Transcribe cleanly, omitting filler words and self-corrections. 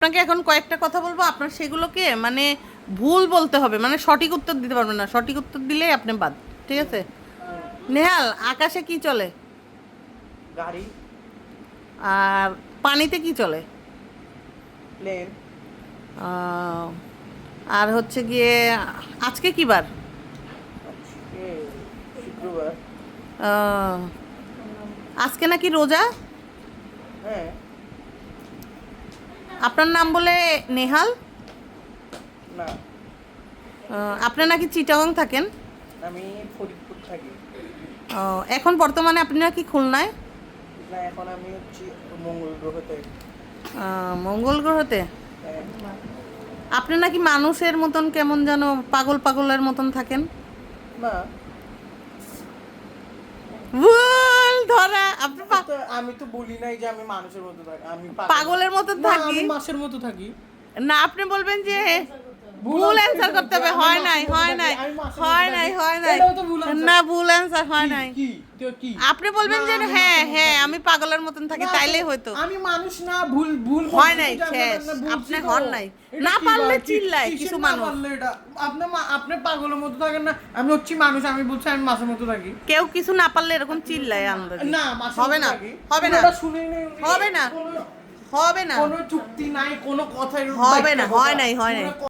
আপনাকে এখন কয়েকটা কথা বলবো, আপনার সেগুলোকে মানে ভুল বলতে হবে, মানে সঠিক উত্তর দিতে পারবেন না। সঠিক উত্তর দিলেই আপনি বাদ, ঠিক আছে? নেহাল, আকাশে কি চলে? গাড়ি। আর পানিতে কি চলে? প্লেন। আর হচ্ছে গিয়ে আজকে কি বার? আজকে শুক্রবার। আহ, আজকে নাকি রোজা? হ্যাঁ। আপনার নাম বলে নেহাল? না, আপনি নাকি চিটাগং থাকেন? আমি ফরিদপুর থাকি। এখন বর্তমানে আপনি নাকি খুলনায়? না, এখন আমি হচ্ছি মঙ্গল গ্রহতে। মঙ্গল গ্রহতে? হ্যাঁ। আপনি নাকি মানুষের মতন কেমন যেন পাগল পাগলের মতন থাকেন? না, ভুল ধরা। আপনি আমি তো বলি নাই যে আমি মানুষের মতো থাকি, আমি পাগলের মতন না, থাকি? আমি মাছের মতো থাকি। না, আপনি বলবেন যে ভুল অ্যান্সার করতে হবে। হয় নাই, হয় নাই, হয় নাই, হয় নাই। না, ভুল অ্যান্সার হয় নাই। কি আপনি বলবেন যে হ্যাঁ হ্যাঁ আমি পাগলের মতন থাকি, তাইলেই হয়তো। আমি মানুষ না, ভুল ভুল হয় নাই, শেষ। আপনি হন নাই। না পারলে চিল্লায় কিছু মানুষ। আপনি আপনি পাগলের মতো থাকেন না, আমি হচ্ছি মানুষ, আমি বলছি আমি মাছের মতো থাকি। কেউ কিছু না পারলে এরকম চিল্লায় আন্দাজে। না, মাছের হবে মতো না, থাকি। হবে না, শুনে হবে না, হবে না, কোনো চুক্তি নাই, কোনো কথা হবে না, হয় নাই, হয় নাই।